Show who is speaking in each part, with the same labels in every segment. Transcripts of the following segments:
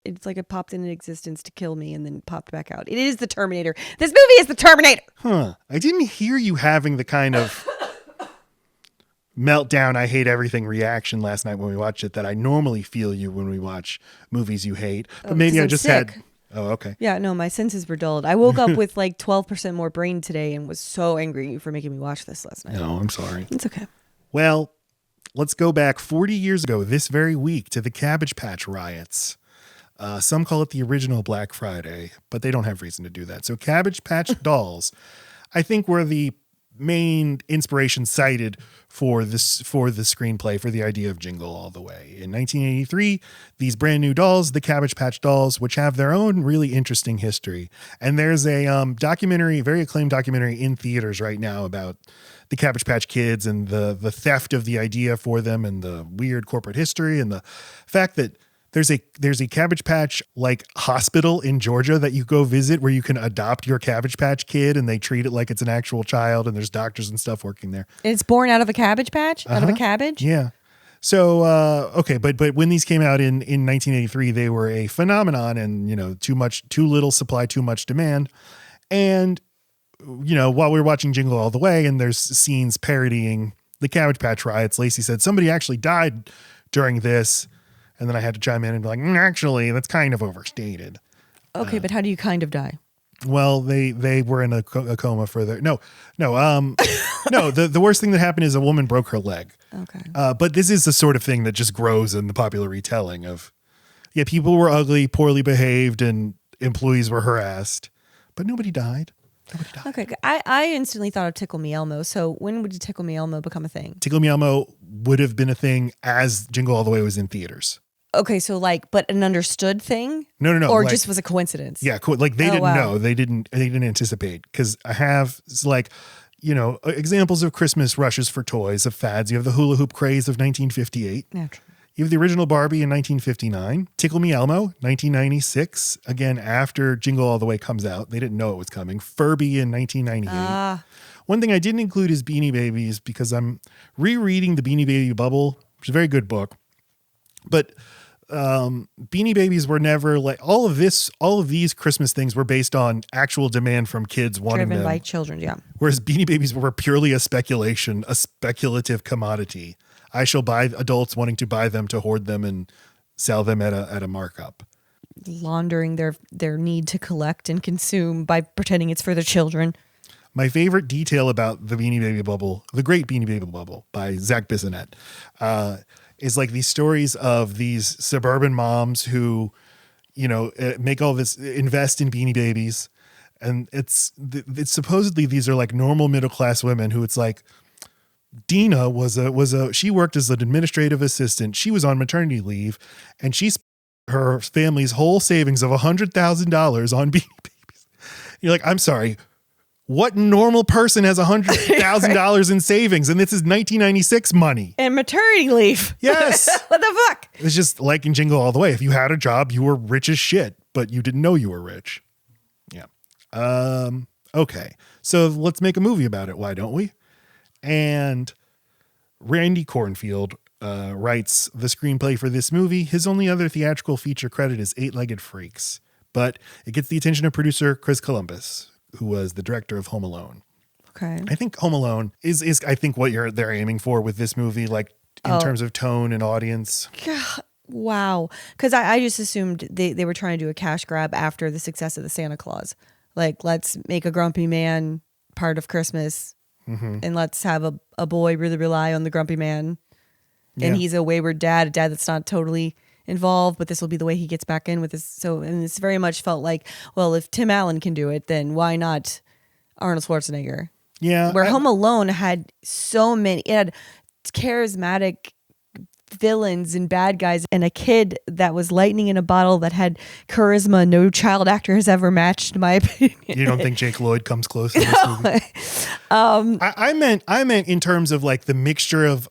Speaker 1: It's like it popped into existence to kill me and then popped back out. It is the Terminator. This movie is the Terminator.
Speaker 2: Huh. I didn't hear you having the kind of meltdown, I hate everything reaction last night when we watched it that I normally feel you when we watch movies you hate. But maybe I just had... Oh, okay.
Speaker 1: Yeah, no, my senses were dulled. I woke up with like 12% more brain today and was so angry for making me watch this last night.
Speaker 2: No, I'm sorry.
Speaker 1: It's okay.
Speaker 2: Well, let's go back 40 years ago this very week to the Cabbage Patch Riots. Some call it the original Black Friday, but they don't have reason to do that. So Cabbage Patch Dolls, I think, were the main inspiration cited for the screenplay for the idea of Jingle All The Way. In 1983, these brand new dolls, the Cabbage Patch Dolls, which have their own really interesting history. And there's a documentary, very acclaimed documentary in theaters right now about the Cabbage Patch Kids and the theft of the idea for them and the weird corporate history and the fact that there's a Cabbage Patch like hospital in Georgia that you go visit where you can adopt your Cabbage Patch kid and they treat it like it's an actual child and there's doctors and stuff working there.
Speaker 1: It's born out of a cabbage patch? Out of a cabbage?
Speaker 2: Yeah. So, okay. But when these came out in 1983, they were a phenomenon and, too little supply, too much demand. And, while we were watching Jingle All The Way and there's scenes parodying the Cabbage Patch Riots, Lacey said somebody actually died during this. And then I had to chime in and be like, actually, that's kind of overstated.
Speaker 1: Okay, but how do you kind of die?
Speaker 2: Well, they were in a coma for their... No. The worst thing that happened is a woman broke her leg.
Speaker 1: Okay.
Speaker 2: But this is the sort of thing that just grows in the popular retelling of, people were ugly, poorly behaved, and employees were harassed. But nobody died.
Speaker 1: Okay, I instantly thought of Tickle Me Elmo. So when would Tickle Me Elmo become a thing?
Speaker 2: Tickle Me Elmo would have been a thing as Jingle All The Way was in theaters.
Speaker 1: Okay, so but an understood thing?
Speaker 2: No.
Speaker 1: Or just was a coincidence?
Speaker 2: Yeah, they didn't know. They didn't anticipate. Because I have examples of Christmas rushes for toys, of fads. You have the hula hoop craze of 1958.
Speaker 1: Naturally.
Speaker 2: You have the original Barbie in 1959. Tickle Me Elmo, 1996. Again, after Jingle All The Way comes out. They didn't know it was coming. Furby in 1998. One thing I didn't include is Beanie Babies because I'm rereading the Beanie Baby Bubble, which is a very good book. But Beanie Babies were never like all of these Christmas things were based on actual demand from kids wanting them.
Speaker 1: Driven by children, yeah.
Speaker 2: Whereas Beanie Babies were purely a speculative commodity. I shall buy adults wanting to buy them to hoard them and sell them at a markup.
Speaker 1: Laundering their need to collect and consume by pretending it's for their children.
Speaker 2: My favorite detail about the Beanie Baby Bubble, the Great Beanie Baby Bubble by Zach Bissonette, is like these stories of these suburban moms who, make all this, invest in Beanie Babies. And it's supposedly ththese are like normal middle-class women who it's like, Dina she worked as an administrative assistant. She was on maternity leave and she spent her family's whole savings of $100,000 on Beanie Babies. You're like, I'm sorry. What normal person has $100,000 in savings? And this is 1996 money.
Speaker 1: And maternity leave.
Speaker 2: Yes.
Speaker 1: What the fuck?
Speaker 2: It's just like in Jingle All The Way. If you had a job, you were rich as shit, but you didn't know you were rich. Yeah. Okay. So let's make a movie about it. Why don't we? And Randy Kornfield writes the screenplay for this movie. His only other theatrical feature credit is Eight-Legged Freaks, but it gets the attention of producer Chris Columbus, who was the director of Home Alone.
Speaker 1: Okay.
Speaker 2: I think Home Alone is I think what they're aiming for with this movie, like in terms of tone and audience.
Speaker 1: God, wow. Because I just assumed they were trying to do a cash grab after the success of the Santa Claus. Like, let's make a grumpy man part of Christmas. Mm-hmm. And let's have a boy really rely on the grumpy man. And he's a wayward dad, a dad that's not totally involved, but this will be the way he gets back in with this. So, and it's very much felt like, well, if Tim Allen can do it, then why not Arnold Schwarzenegger?
Speaker 2: Yeah.
Speaker 1: Where Home Alone had so many, it had charismatic villains and bad guys and a kid that was lightning in a bottle that had charisma no child actor has ever matched, in my opinion.
Speaker 2: You don't think Jake Lloyd comes close to this movie? I meant in terms of like the mixture of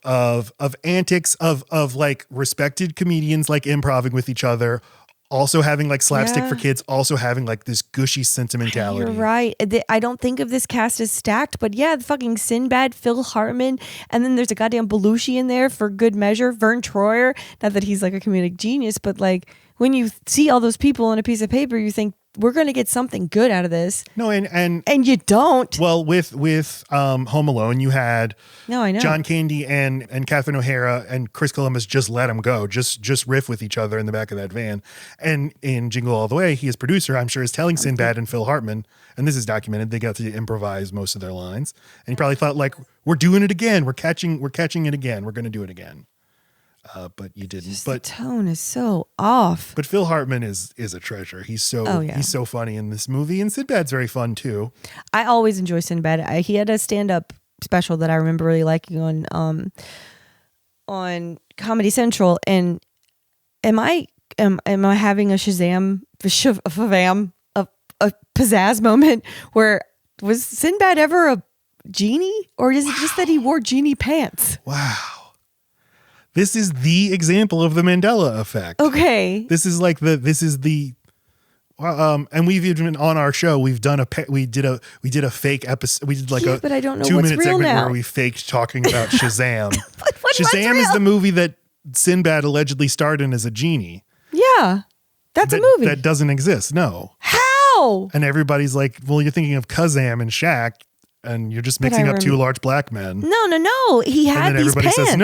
Speaker 2: antics of like respected comedians like improvising with each other, also having like slapstick for kids, also having like this gushy sentimentality.
Speaker 1: You're right. I don't think of this cast as stacked, but yeah, the fucking Sinbad, Phil Hartman, and then there's a goddamn Belushi in there for good measure. Vern Troyer, not that he's like a comedic genius, but like when you see all those people on a piece of paper, you think we're going to get something good out of this.
Speaker 2: No, and
Speaker 1: you don't.
Speaker 2: Well, with Home Alone, you had
Speaker 1: I know.
Speaker 2: John Candy and Catherine O'Hara and Chris Columbus just let him go, just riff with each other in the back of that van. And in Jingle All the Way, he is producer, I'm sure, is telling Sinbad and Phil Hartman, and this is documented, they got to improvise most of their lines. And he probably thought, like, we're doing it again. We're catching it again. We're going to do it again. But you didn't.
Speaker 1: The tone is so off.
Speaker 2: But Phil Hartman is a treasure. He's so funny in this movie, and Sinbad's very fun too. I
Speaker 1: always enjoy Sinbad. He had a stand-up special that I remember really liking on Comedy Central. And am I having a Shazam, a pizzazz moment where was Sinbad ever a genie, or is it just that he wore genie pants?
Speaker 2: Wow. This is the example of the Mandela effect.
Speaker 1: Okay.
Speaker 2: This is the and we've even on our show, we did a fake episode. We did like
Speaker 1: but I don't know
Speaker 2: 2
Speaker 1: what's
Speaker 2: minute
Speaker 1: real
Speaker 2: segment
Speaker 1: now.
Speaker 2: where we faked talking about Shazam.
Speaker 1: What's
Speaker 2: Shazam is the movie that Sinbad allegedly starred in as a genie.
Speaker 1: Yeah. That's a movie.
Speaker 2: That doesn't exist. No.
Speaker 1: How?
Speaker 2: And everybody's like, well, you're thinking of Kazam and Shaq, and you're just mixing up two large black men.
Speaker 1: No. He had
Speaker 2: and then
Speaker 1: these
Speaker 2: everybody
Speaker 1: pants.
Speaker 2: says,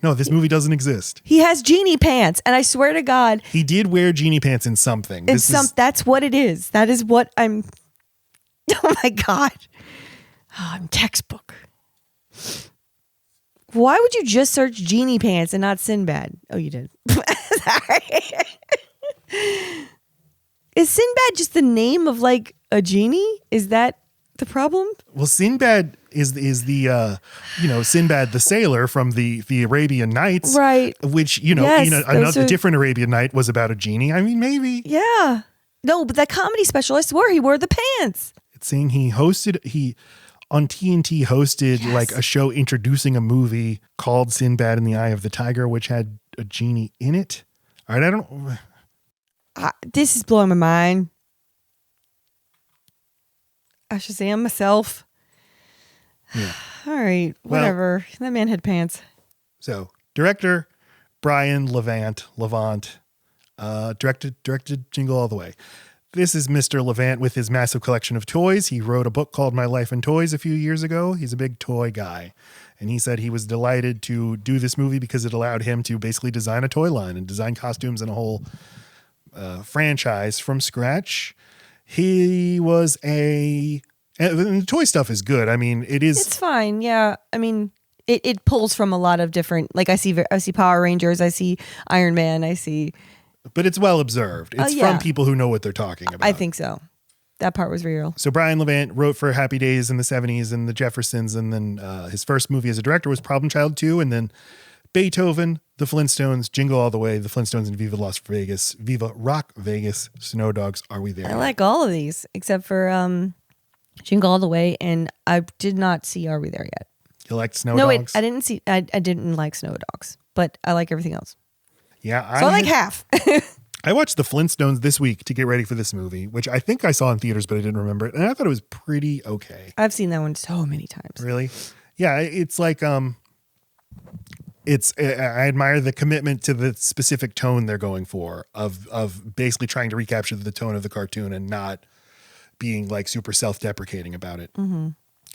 Speaker 2: no, this movie doesn't exist.
Speaker 1: He has genie pants, and I swear to God,
Speaker 2: he did wear genie pants in something.
Speaker 1: That's what it is. That is what I'm. Oh my God, I'm textbook. Why would you just search genie pants and not Sinbad? Oh, you did. Sorry. Is Sinbad just the name of like a genie? Is that the problem?
Speaker 2: Well, Sinbad is the Sinbad the sailor from the Arabian Nights,
Speaker 1: right?
Speaker 2: Which another different Arabian Night was about a genie. I mean, maybe.
Speaker 1: Yeah. No, but that comedy special, I swear he wore the pants.
Speaker 2: It's saying he on TNT hosted like a show introducing a movie called Sinbad and the Eye of the Tiger, which had a genie in it. All right, I don't.
Speaker 1: This is blowing my mind. I Shazam myself.
Speaker 2: Yeah.
Speaker 1: All right, whatever. That man had pants.
Speaker 2: So, director Brian Levant, directed Jingle All the Way. This is Mr. Levant with his massive collection of toys. He wrote a book called My Life in Toys a few years ago. He's a big toy guy. And he said he was delighted to do this movie because it allowed him to basically design a toy line and design costumes and a whole franchise from scratch. He was and the toy stuff is good. I mean, it's
Speaker 1: fine. Yeah. I mean, it pulls from a lot of different, like I see Power Rangers, I see Iron Man,
Speaker 2: but it's well observed. It's from people who know what they're talking about.
Speaker 1: I think so. That part was real.
Speaker 2: So Brian Levant wrote for Happy Days in the 70s and the Jeffersons. And then his first movie as a director was Problem Child 2. And then Beethoven, The Flintstones, Jingle All the Way, The Flintstones, and Viva Rock Vegas, Snow Dogs, Are We There?
Speaker 1: I like all of these except for Jingle All the Way. And I did not see Are We There yet.
Speaker 2: You liked Snow Dogs?
Speaker 1: I didn't see. I didn't like Snow Dogs, but I like everything else.
Speaker 2: Yeah.
Speaker 1: I like half.
Speaker 2: I watched The Flintstones this week to get ready for this movie, which I think I saw in theaters, but I didn't remember it. And I thought it was pretty okay.
Speaker 1: I've seen that one so many times.
Speaker 2: Really? Yeah. It's like, I admire the commitment to the specific tone they're going for of basically trying to recapture the tone of the cartoon and not being like super self-deprecating about it.
Speaker 1: Mm-hmm.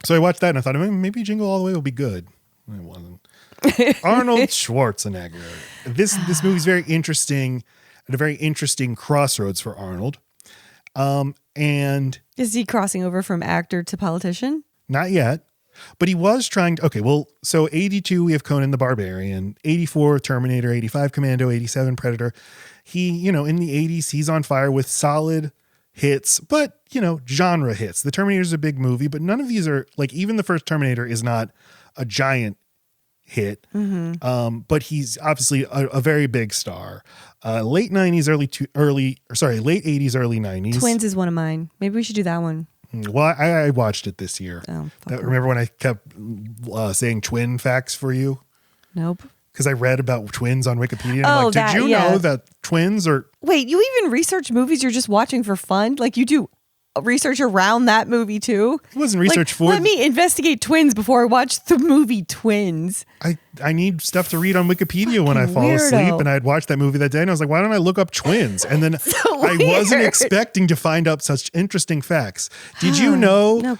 Speaker 2: So I watched that and I thought maybe Jingle All the Way will be good. It wasn't. Arnold Schwarzenegger. This movie's very interesting, at a very interesting crossroads for Arnold. And
Speaker 1: is he crossing over from actor to politician?
Speaker 2: Not yet, but he was trying to. Okay, well, so 82 we have Conan the Barbarian, 84 Terminator, 85 Commando, 87 Predator. He, in the 80s, he's on fire with solid hits, but genre hits. The Terminator's a big movie, but none of these are like, even the first Terminator is not a giant hit. Mm-hmm. But he's obviously a very big star. Late 80s, early 90s.
Speaker 1: Twins is one of mine. Maybe we should do that one.
Speaker 2: Well, I watched it this year.
Speaker 1: Oh,
Speaker 2: remember when I kept saying twin facts for you?
Speaker 1: Nope.
Speaker 2: Because I read about twins on Wikipedia. And I'm like, did you know that twins are...
Speaker 1: Wait, you even research movies you're just watching for fun? Like you do research around that movie too?
Speaker 2: It wasn't research for.
Speaker 1: Let me investigate twins before I watch the movie Twins.
Speaker 2: I need stuff to read on Wikipedia when I fall asleep, and I'd watched that movie that day, and I was like, why don't I look up twins? And then I wasn't expecting to find out such interesting facts. Did you know,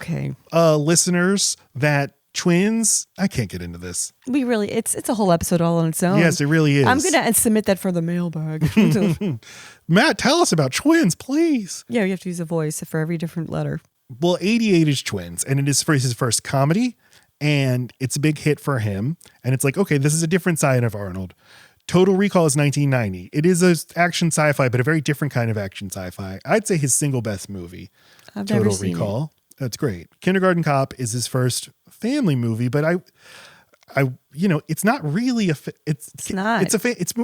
Speaker 2: listeners, that twins, I can't get into this.
Speaker 1: It's a whole episode all on its own.
Speaker 2: Yes, it really is.
Speaker 1: I'm going to submit that for the mailbag.
Speaker 2: Matt, tell us about twins, please.
Speaker 1: Yeah, you have to use a voice for every different letter.
Speaker 2: Well, 88 is Twins, and it is for his first comedy, and it's a big hit for him. And it's like, okay, this is a different side of Arnold. Total Recall is 1990. It is an action sci-fi, but a very different kind of action sci-fi. I'd say his single best movie,
Speaker 1: I've
Speaker 2: Total
Speaker 1: never seen
Speaker 2: Recall. That's great. Kindergarten Cop is his first family movie, but it's not really it's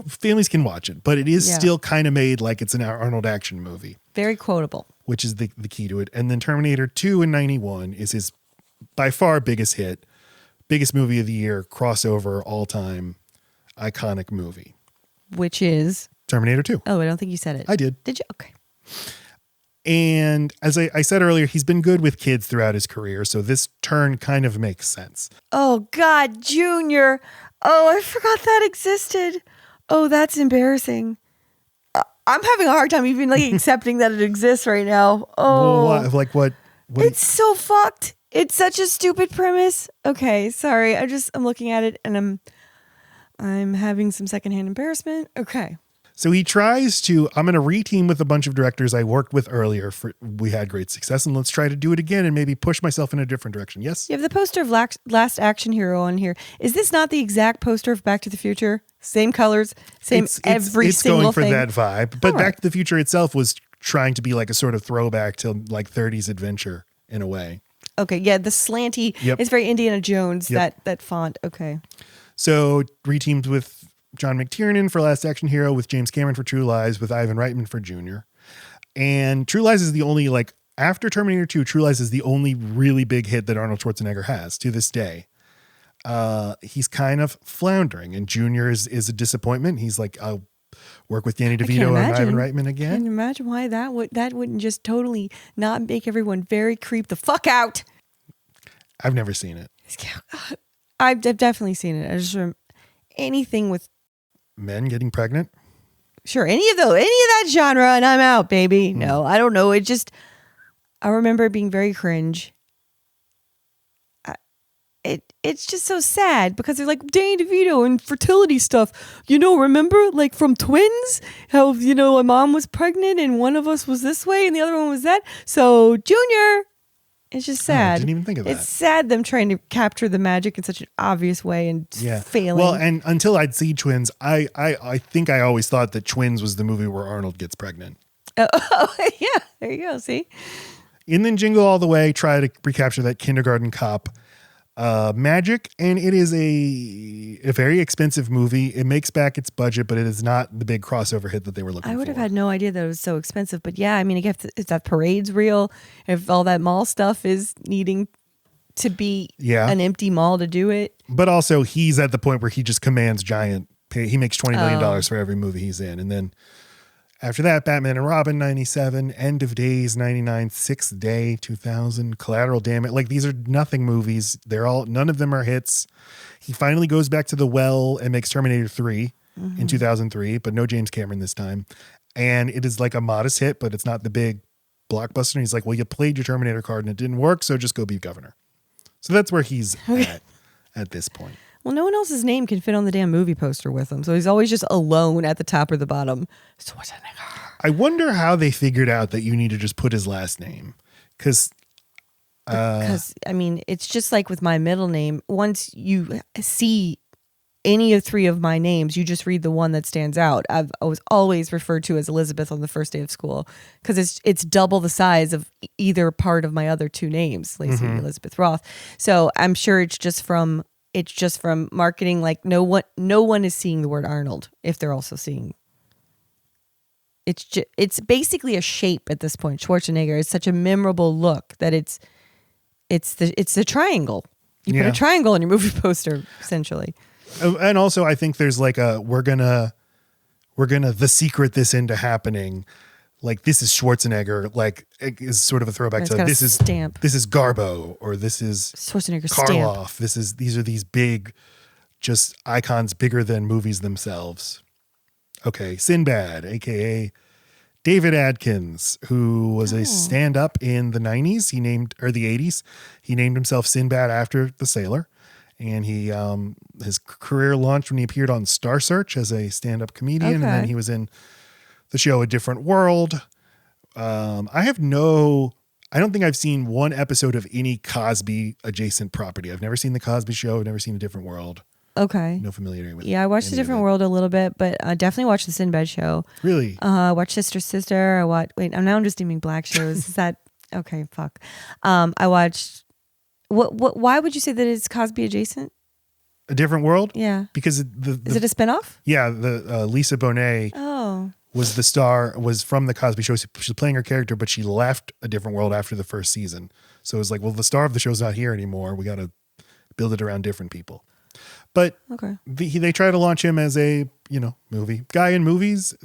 Speaker 2: families can watch it, but it is still kind of made like it's an Arnold action movie.
Speaker 1: Very quotable,
Speaker 2: which is the key to it. And then Terminator 2 in 91 is his by far biggest hit, biggest movie of the year, crossover, all time iconic movie,
Speaker 1: which is
Speaker 2: Terminator 2.
Speaker 1: Oh, I don't think you said it.
Speaker 2: I did.
Speaker 1: Did you? Okay.
Speaker 2: And as I said earlier, he's been good with kids throughout his career, so this turn kind of makes sense.
Speaker 1: Oh, God, Junior. Oh, I forgot that existed. Oh, that's embarrassing. I'm having a hard time even accepting that it exists right now. Oh,
Speaker 2: well, what?
Speaker 1: It's so fucked. It's such a stupid premise. Okay, sorry. I'm looking at it and I'm having some secondhand embarrassment. Okay.
Speaker 2: So he tries to, I'm going to reteam with a bunch of directors I worked with earlier. We had great success, and let's try to do it again and maybe push myself in a different direction. Yes?
Speaker 1: You have the poster of Last Action Hero on here. Is this not the exact poster of Back to the Future? Same colors, same every single thing?
Speaker 2: It's going for that vibe. But Back to the Future itself was trying to be like a sort of throwback to like 30s adventure in a way.
Speaker 1: Okay, yeah, the slanty, it's very Indiana Jones, that font. Okay.
Speaker 2: So reteamed with John McTiernan for Last Action Hero, with James Cameron for True Lies, with Ivan Reitman for Junior. And True Lies is the only, after Terminator 2, True Lies is the only really big hit that Arnold Schwarzenegger has to this day. He's kind of floundering, and Junior is a disappointment. He's like, I'll work with Danny DeVito and Ivan Reitman again.
Speaker 1: Can you imagine why that wouldn't just totally not make everyone very creep the fuck out?
Speaker 2: I've never seen it.
Speaker 1: I've definitely seen it. I just remember anything with
Speaker 2: men getting pregnant.
Speaker 1: Sure, any of that genre, and I'm out, baby. No, I don't know. I remember it being very cringe. It's just so sad because they're like Danny DeVito and fertility stuff. Remember from Twins, how my mom was pregnant and one of us was this way and the other one was that. So Junior. It's just sad.
Speaker 2: I didn't even think of that.
Speaker 1: It's sad them trying to capture the magic in such an obvious way and failing.
Speaker 2: Well, and until I'd see Twins, I think I always thought that Twins was the movie where Arnold gets pregnant.
Speaker 1: Oh, yeah. There you go. See?
Speaker 2: And then Jingle All the Way, try to recapture that Kindergarten Cop magic. And it is a very expensive movie. It makes back its budget, but it is not the big crossover hit that they were looking for.
Speaker 1: I would have had no idea that it was so expensive. But yeah, I mean, if that parade's real, if all that mall stuff is needing to be an empty mall to do it.
Speaker 2: But also he's at the point where he just commands giant pay. He makes $20 million for every movie he's in. And then after that, Batman and Robin, 97, End of Days, 99, Sixth Day, 2000, Collateral Damage. These are nothing movies. None of them are hits. He finally goes back to the well and makes Terminator 3 in 2003, but no James Cameron this time. And it is like a modest hit, but it's not the big blockbuster. And he's like, well, you played your Terminator card and it didn't work, so just go be governor. So that's where he's at this point.
Speaker 1: Well, no one else's name can fit on the damn movie poster with him. So he's always just alone at the top or the bottom. Schwarzenegger.
Speaker 2: I wonder how they figured out that you need to just put his last name. Because,
Speaker 1: I mean, it's just like with my middle name. Once you see any of three of my names, you just read the one that stands out. I was always referred to as Elizabeth on the first day of school because it's double the size of either part of my other two names, Lacey and Elizabeth Roth. So I'm sure it's just from marketing. No one is seeing the word Arnold if they're also seeing. It's basically a shape at this point. Schwarzenegger is such a memorable look that it's the triangle. You put a triangle on your movie poster essentially.
Speaker 2: And also I think there's we're gonna the secret this into happening. like this is Schwarzenegger, like it is sort of a throwback
Speaker 1: It's
Speaker 2: to
Speaker 1: got a
Speaker 2: this is
Speaker 1: stamp.
Speaker 2: this is Garbo, or this is
Speaker 1: Schwarzenegger stamp.
Speaker 2: Karloff. These are these big, just icons bigger than movies themselves. Okay, Sinbad, aka David Adkins, who was a stand-up in the 90s. The 80s. He named himself Sinbad after the sailor. And he his career launched when he appeared on Star Search as a stand-up comedian. And then he was in the show A Different World. I don't think I've seen one episode of any Cosby adjacent property. I've never seen The Cosby Show. I've never seen A Different World.
Speaker 1: Okay.
Speaker 2: No familiarity with it.
Speaker 1: Yeah, I watched A Different World a little bit, but I definitely watched The Sinbad Show.
Speaker 2: Really?
Speaker 1: I watched Sister. I'm just naming black shows. Is that okay? Fuck. I watched. What? Why would you say that it's Cosby adjacent?
Speaker 2: A Different World?
Speaker 1: Yeah.
Speaker 2: Because
Speaker 1: is it a spinoff?
Speaker 2: Yeah, the Lisa Bonet was the star, was from The Cosby Show. She was playing her character, but she left A Different World after the first season. So it was like, well, the star of the show's not here anymore. We got to build it around different people. But they try to launch him as a, movie guy in movies.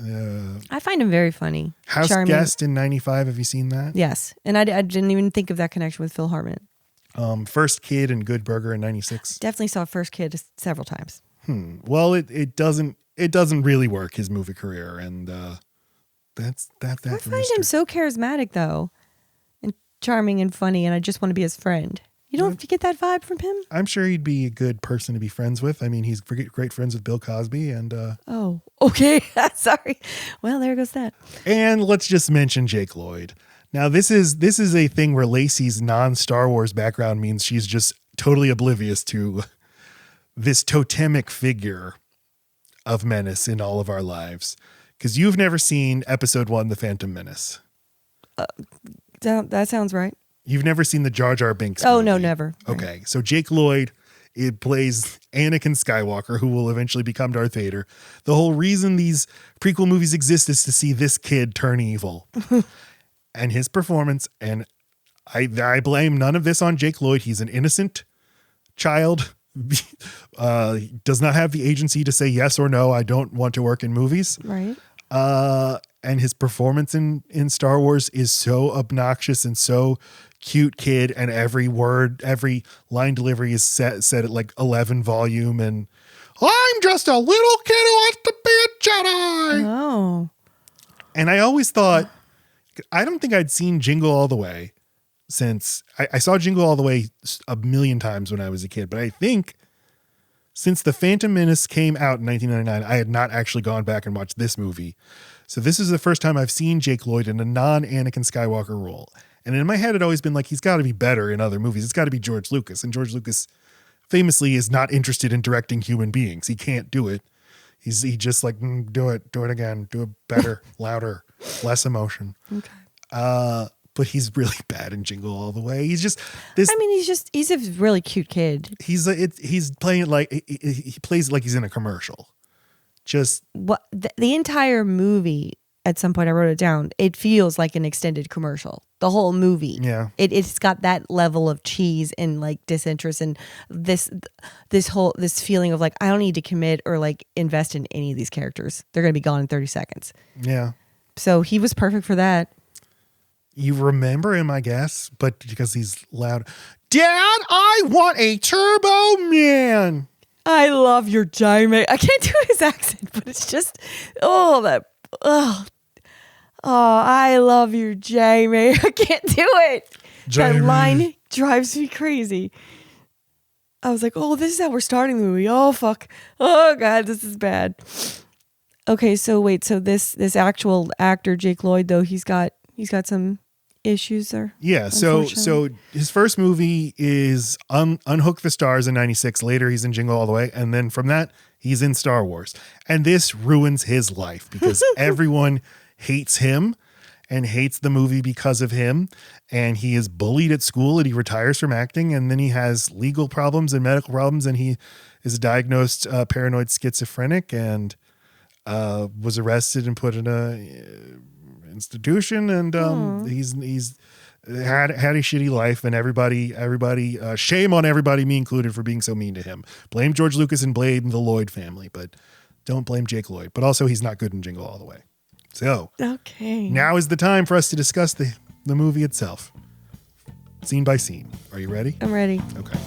Speaker 1: I find him very funny.
Speaker 2: House
Speaker 1: Charming.
Speaker 2: Guest in 95. Have you seen that?
Speaker 1: Yes. And I didn't even think of that connection with Phil Hartman.
Speaker 2: First Kid and Good Burger in 96.
Speaker 1: Definitely saw First Kid several times.
Speaker 2: Well, it doesn't really work, his movie career. And that's that.
Speaker 1: I find him so charismatic, though, and charming and funny, and I just want to be his friend. You don't get that vibe from him?
Speaker 2: I'm sure he'd be a good person to be friends with. I mean, he's great friends with Bill Cosby. And
Speaker 1: oh, okay. Sorry. Well, there goes that.
Speaker 2: And let's just mention Jake Lloyd. Now, this is a thing where Lacey's non-Star Wars background means she's just totally oblivious to this totemic figure of menace in all of our lives. Because you've never seen Episode 1, The Phantom Menace.
Speaker 1: That sounds right.
Speaker 2: You've never seen the Jar Jar Binks
Speaker 1: movie?
Speaker 2: Oh,
Speaker 1: no, never.
Speaker 2: Okay.
Speaker 1: Right.
Speaker 2: So Jake Lloyd, it plays Anakin Skywalker, who will eventually become Darth Vader. The whole reason these prequel movies exist is to see this kid turn evil. And his performance, and I blame none of this on Jake Lloyd. He's an innocent child. Does not have the agency to say yes or no. I don't want to work in movies.
Speaker 1: Right.
Speaker 2: And his performance in Star Wars is so obnoxious and so cute kid, and every word, every line delivery is set at like 11 volume, and I'm just a little kid who wants to be a Jedi.
Speaker 1: Oh.
Speaker 2: And I always thought, I don't think I'd seen Jingle All The Way since I saw Jingle All The Way a million times when I was a kid, but I think since The Phantom Menace came out in 1999, I had not actually gone back and watched this movie. So this is the first time I've seen Jake Lloyd in a non-Anakin Skywalker role. And in my head, it always been like, he's got to be better in other movies. It's got to be George Lucas. And George Lucas famously is not interested in directing human beings. He can't do it. He just like, do it again, do it better, louder, less emotion.
Speaker 1: Okay.
Speaker 2: But he's really bad in Jingle All The Way. He's just this.
Speaker 1: I mean, he's a really cute kid.
Speaker 2: He's playing it like he plays it like he's in a commercial. Just
Speaker 1: what the entire movie. At some point, I wrote it down. It feels like an extended commercial. The whole movie.
Speaker 2: Yeah.
Speaker 1: It's got that level of cheese and like disinterest and this feeling of like, I don't need to commit or like invest in any of these characters. They're going to be gone in 30 seconds.
Speaker 2: Yeah.
Speaker 1: So he was perfect for that.
Speaker 2: You remember him, I guess, but because he's loud. Dad, I want a Turbo Man.
Speaker 1: I love your Jamie. I can't do his accent, but it's just, I love you, Jamie. I can't do it.
Speaker 2: Jamie.
Speaker 1: That line drives me crazy. I was like, oh, this is how we're starting the movie. Oh, fuck. Oh, God, this is bad. Okay, so wait. So this actual actor, Jake Lloyd, though, he's got some issues there.
Speaker 2: Yeah, so his first movie is Unhook the Stars in 96. Later, he's in Jingle All The Way. And then from that, he's in Star Wars. And this ruins his life because everyone hates him and hates the movie because of him. And he is bullied at school and he retires from acting. And then he has legal problems and medical problems. And he is diagnosed paranoid schizophrenic and was arrested and put in a institution. And he's had a shitty life. And everybody shame on everybody, me included, for being so mean to him. Blame George Lucas and blame the Lloyd family, but don't blame Jake Lloyd. But also he's not good in Jingle All The Way. So
Speaker 1: Okay.
Speaker 2: now is the time for us to discuss the movie itself, scene by scene. Are you ready?
Speaker 1: I'm ready.
Speaker 2: Okay.